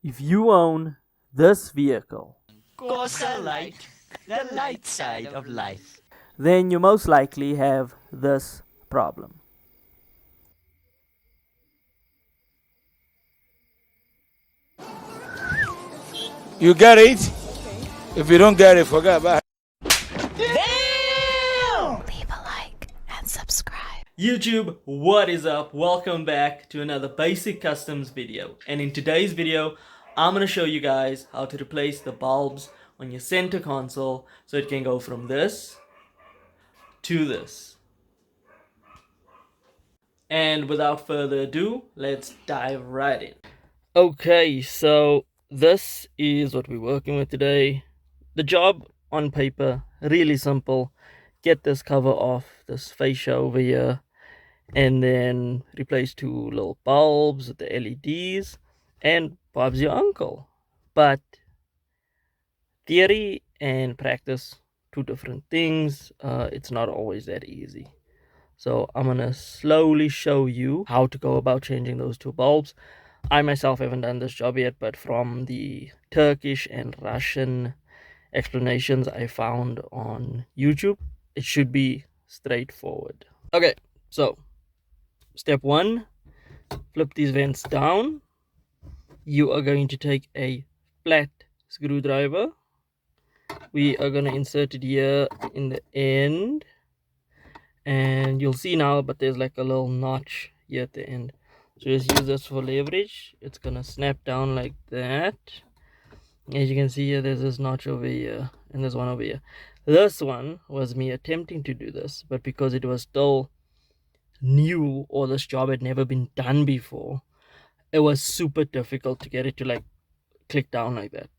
If you own this vehicle, Corsa Light, the light side of life. then you most likely have this problem. You get it? If you don't get it, forget about it. Leave a like and subscribe. YouTube, what is up? Welcome back to another basic customs video. And in today's video, I'm going to show you guys how to replace the bulbs on your center console so it can go from this to this. And without further ado, let's dive right in. Okay, so this is what we're working with today. The job on paper, really simple. Get this cover off, this fascia over here, and then replace two little bulbs with the LEDs, and Bob's your uncle. But theory and practice, two different things. It's not always that easy. So I'm gonna slowly show you how to go about changing those two bulbs. I myself haven't done this job yet, but from the Turkish and Russian explanations I found on YouTube, it should be straightforward. Okay, so step one, flip these vents down. You are going to take a flat screwdriver. We are going to insert it here in the end. And you'll see now, but there's like a little notch here at the end. So just use this for leverage. It's going to snap down like that. As you can see here, there's this notch over here. And there's one over here. This one was me attempting to do this. But because it was still new, or this job had never been done before, it was super difficult to get it to like click down like that.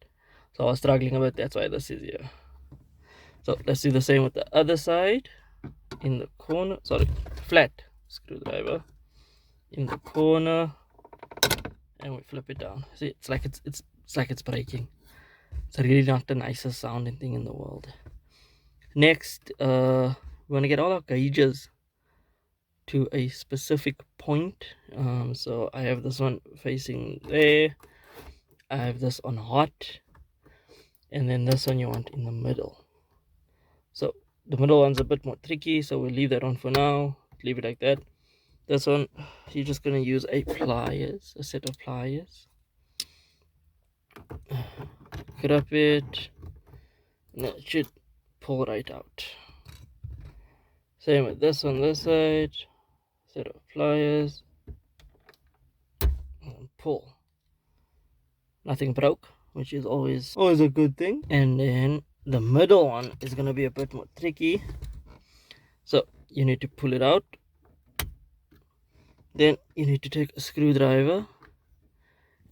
So I was struggling a bit. That's why this is here. So let's do the same with the other side. In the corner, sorry, flat screwdriver in the corner, and we flip it down. See, it's like it's breaking. It's really not the nicest sounding thing in the world. Next, we want to get all our gauges to a specific point. So I have this one facing there. I have this on hot, and then this one you want in the middle. So the middle one's a bit more tricky, so we'll leave that on for now. Leave it like that. This one, you're just gonna use a set of pliers. Grab it, and it should pull right out. Same with this one, this side. Set of pliers, and pull. Nothing broke, which is always a good thing. And then the middle one is gonna be a bit more tricky. So you need to pull it out. Then you need to take a screwdriver,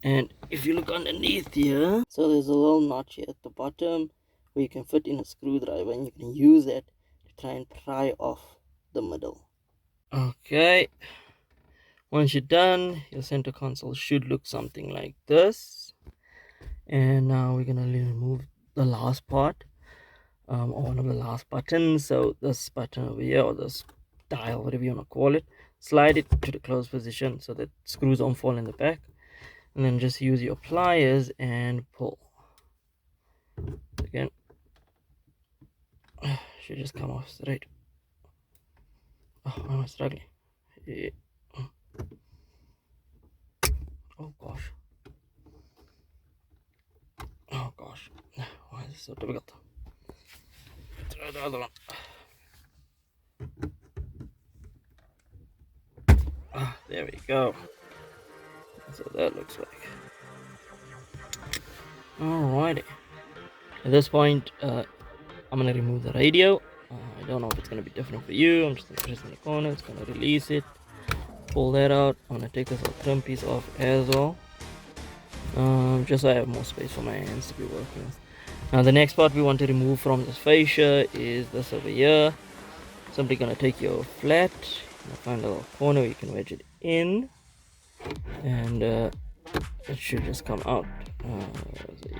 and if you look underneath here, so there's a little notch here at the bottom where you can fit in a screwdriver, and you can use that to try and pry off the middle. Okay, once you're done, your center console should look something like this. And now we're gonna remove the last part, or one of the last buttons. So this button over here, or this dial, whatever you want to call it, slide it to the closed position so that screws don't fall in the back, and then just use your pliers and pull. Again, should just come off straight. Oh, why am I struggling? Yeah. Oh gosh. Oh gosh. Why is this so difficult? Try the other one. There we go. That's what that looks like. Alrighty. At this point, I'm gonna remove the radio. I don't know if it's gonna be different for you. I'm just gonna press in the corner. It's gonna release it. Pull that out. I'm gonna take this little trim piece off as well. Just so I have more space for my hands to be working with. Now the next part we want to remove from this fascia is this over here. Simply gonna take your flat, find a little corner where you can wedge it in, and it should just come out.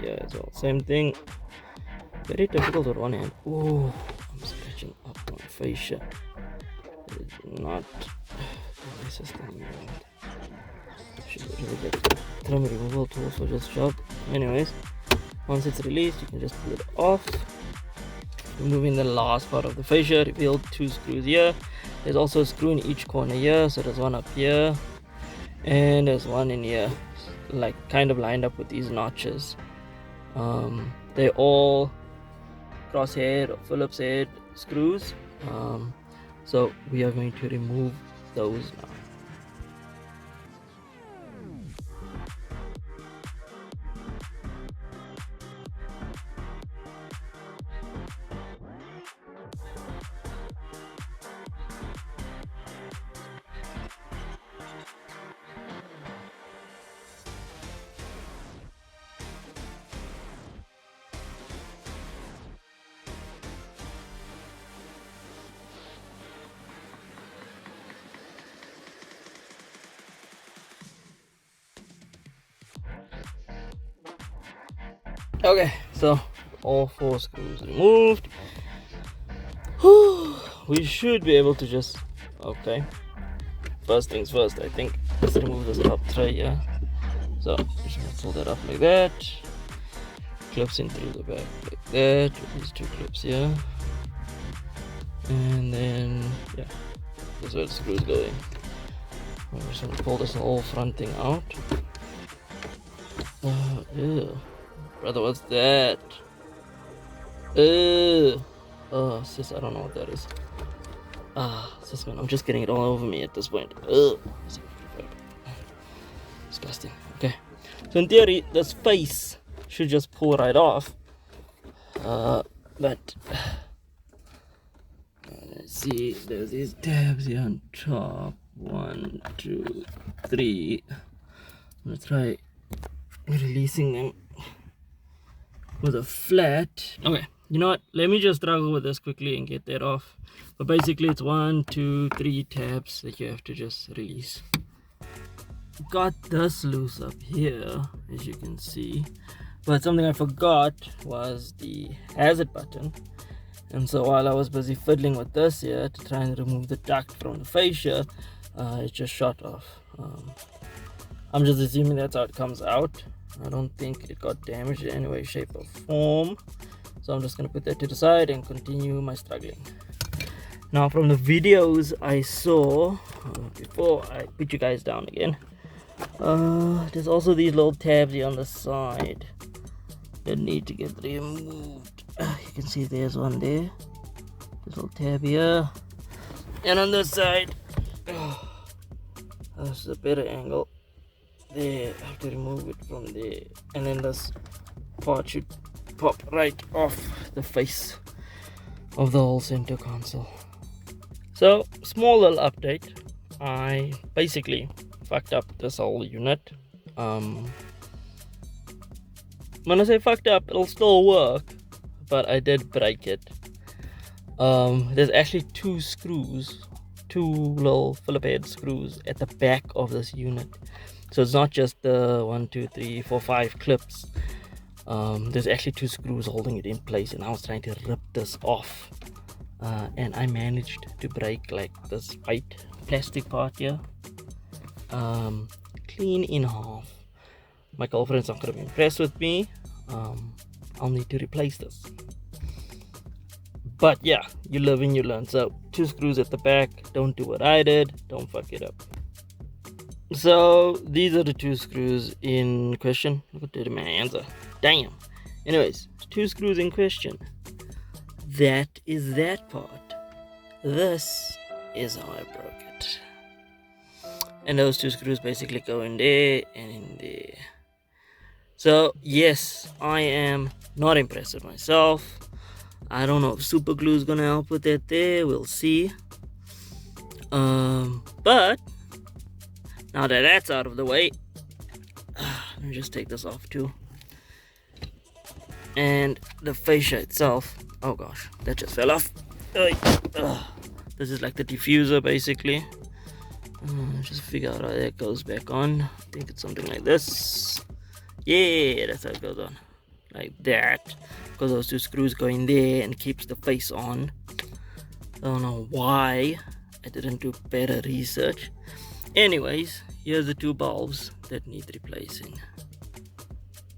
Yeah, as well. Same thing. Very difficult with one hand. Oh, I'm scratching up my fascia. It's not the nicest thing in the world. Should really get the trim removal tool for this job. Anyways, once it's released, you can just pull it off. Removing the last part of the fascia, revealed 2 screws here. There's also a screw in each corner here, so there's one up here and there's one in here, like kind of lined up with these notches. They're all crosshead or Phillips head screws, so we are going to remove those now. Okay, so all 4 screws removed. We should be able to just, okay, first things first, I think let's remove this top tray here. So just gonna pull that up like that, clips in through the back like that with these 2 clips here, and then yeah, this is where the screws go in. I'm just gonna pull this whole front thing out. Ew. Brother, what's that? Oh, sis, I don't know what that is. Sis, man, I'm just getting it all over me at this point. Disgusting. Okay. So in theory, this face should just pull right off. But let's see. There's these tabs here on top. 1, 2, 3. I'm gonna try releasing them with a flat. Okay, you know what, let me just struggle with this quickly and get that off. But basically it's 1, 2, 3 tabs that you have to just release. Got this loose up here, as you can see, but something I forgot was the hazard button. And so while I was busy fiddling with this here to try and remove the duct from the fascia, it just shot off. I'm just assuming that's how it comes out. I don't think it got damaged in any way, shape or form, so I'm just going to put that to the side and continue my struggling. Now from the videos I saw before I put you guys down again, there's also these little tabs here on the side that need to get removed. You can see there's one there, this little tab here, and on this side, that's a better angle. There, I have to remove it from there, and then this part should pop right off the face of the whole center console. So, small little update. I basically fucked up this whole unit. When I say fucked up, it'll still work, but I did break it. There's actually 2 screws, 2 little Phillip head screws at the back of this unit. So it's not just the 1, 2, 3, 4, 5 clips. There's actually 2 screws holding it in place, and I was trying to rip this off, and I managed to break like this white plastic part here clean in half. My girlfriend's not gonna be impressed with me. I'll need to replace this, but yeah, you live and you learn. So 2 screws at the back. Don't do what I did, don't fuck it up. So these are the 2 screws in question. Look at that, my hands are, damn. Anyways, 2 screws in question. That is that part. This is how I broke it. And those 2 screws basically go in there and in there. So yes, I am not impressed with myself. I don't know if super glue is gonna help with that there. We'll see. But now that that's out of the way, let me just take this off too. And the fascia itself, oh gosh, that just fell off. This is like the diffuser basically. Just figure out how that goes back on. I think it's something like this. Yeah, that's how it goes on. Like that. Because those 2 screws go in there and keeps the face on. I don't know why I didn't do better research. Anyways, here's the two bulbs that need replacing.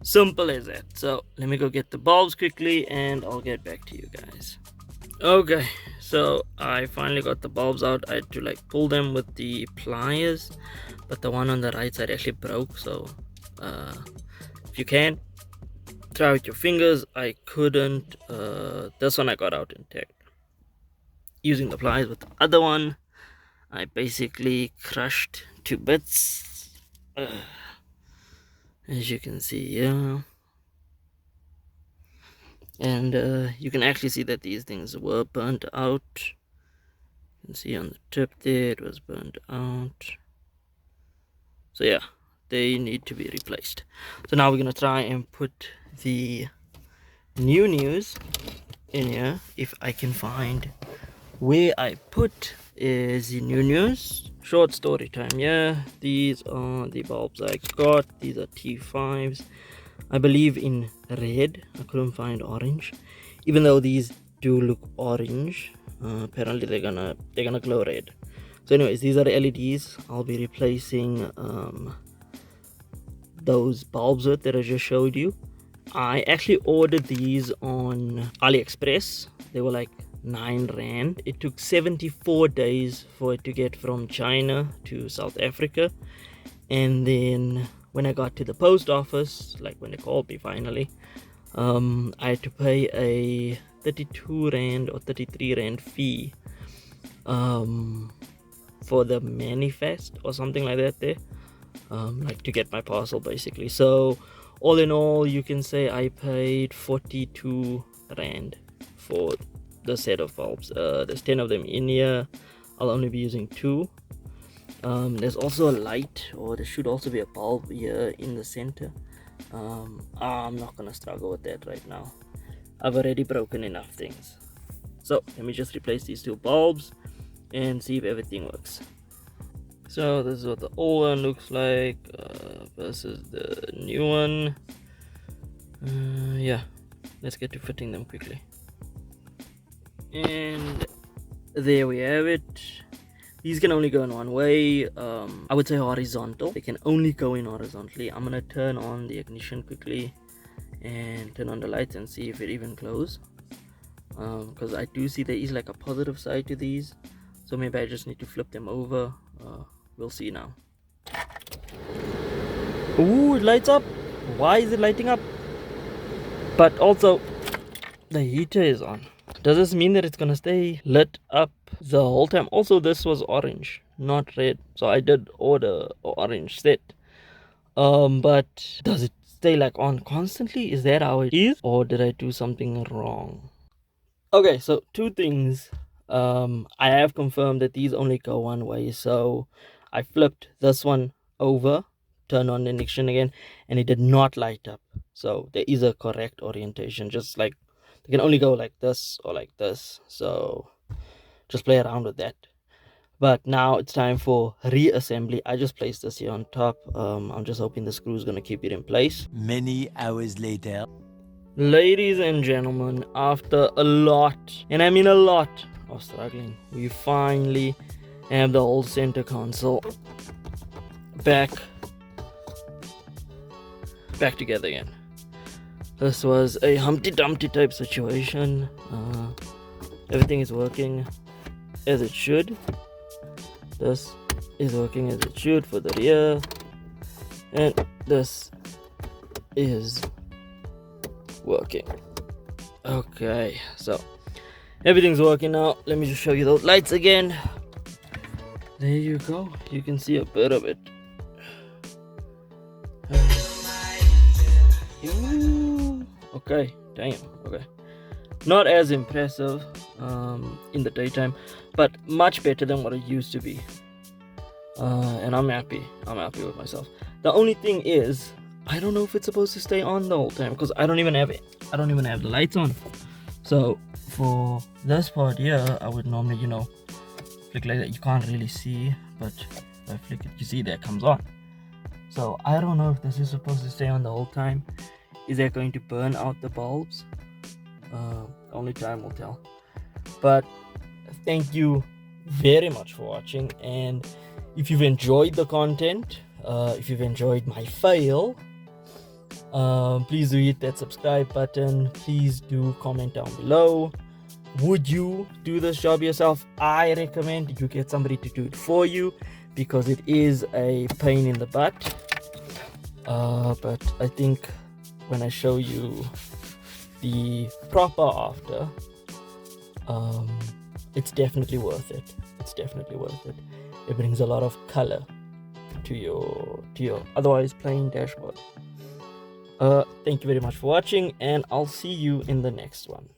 Simple as that. So let me go get the bulbs quickly and I'll get back to you guys. Okay, so I finally got the bulbs out. I had to like pull them with the pliers, but the one on the right side actually broke. So if you can try with your fingers, I couldn't. This one I got out intact using the pliers. With the other one, I basically crushed to bits, as you can see here. And you can actually see that these things were burnt out. You can see on the tip there it was burnt out. So yeah, they need to be replaced. So now we're gonna try and put the new news in here. If I can find where I put is the new news. Short story time. Yeah, these are the bulbs I got. These are T5s. I believe in red. I couldn't find orange, even though these do look orange. Apparently they're gonna glow red. So anyways, these are the LEDs I'll be replacing those bulbs with that I just showed you. I actually ordered these on AliExpress. They were like 9 rand. It took 74 days for it to get from China to South Africa, and then when I got to the post office, like when they called me finally, I had to pay a 32 rand or 33 rand fee for the manifest or something like that there, like to get my parcel basically. So all in all, you can say I paid 42 rand for the set of bulbs. There's 10 of them in here. I'll only be using 2. There's also a light, or there should also be a bulb here in the center. I'm not gonna struggle with that right now. I've already broken enough things. So let me just replace these 2 bulbs and see if everything works. So this is what the old one looks like versus the new one. Yeah, let's get to fitting them quickly. And there we have it. These can only go in one way. I would say horizontal. They can only go in horizontally. I'm gonna turn on the ignition quickly and turn on the lights and see if it even glows. Because I do see there is like a positive side to these, so maybe I just need to flip them over. We'll see now. Ooh, it lights up. Why is it lighting up? But also the heater is on. Does this mean that it's gonna stay lit up the whole time? Also, this was orange, not red, so I did order an orange set. But does it stay like on constantly? Is that how it is, or did I do something wrong? Okay, so 2 things. I have confirmed that these only go one way, so I flipped this one over, turned on the ignition again, and it did not light up. So there is a correct orientation, just like they can only go like this or like this, so just play around with that. But now it's time for reassembly. I just placed this here on top. I'm just hoping the screw is going to keep it in place. Many hours later. Ladies and gentlemen, after a lot, and I mean a lot of struggling, we finally have the whole center console back together again. This was a Humpty Dumpty type situation. Everything is working as it should. This is working as it should for the rear, and this is working. Okay, so everything's working now. Let me just show you those lights again. There you go. You can see a bit of it. Ooh, okay, damn. Okay, not as impressive in the daytime, but much better than what it used to be. And I'm happy with myself. The only thing is, I don't know if it's supposed to stay on the whole time, because I don't even have the lights on. So for this part here, I would normally, flick like that. You can't really see, but if I flick it, you see that it comes on. So I don't know if this is supposed to stay on the whole time. Is that going to burn out the bulbs? Only time will tell. But thank you very much for watching, and If you've enjoyed the content, if you've enjoyed my fail, please do hit that subscribe button. Please do comment down below. Would you do this job yourself? I recommend you get somebody to do it for you because it is a pain in the butt. But I think when I show you the proper after, it's definitely worth it. It's definitely worth it. It brings a lot of color to your otherwise plain dashboard. Thank you very much for watching, and I'll see you in the next one.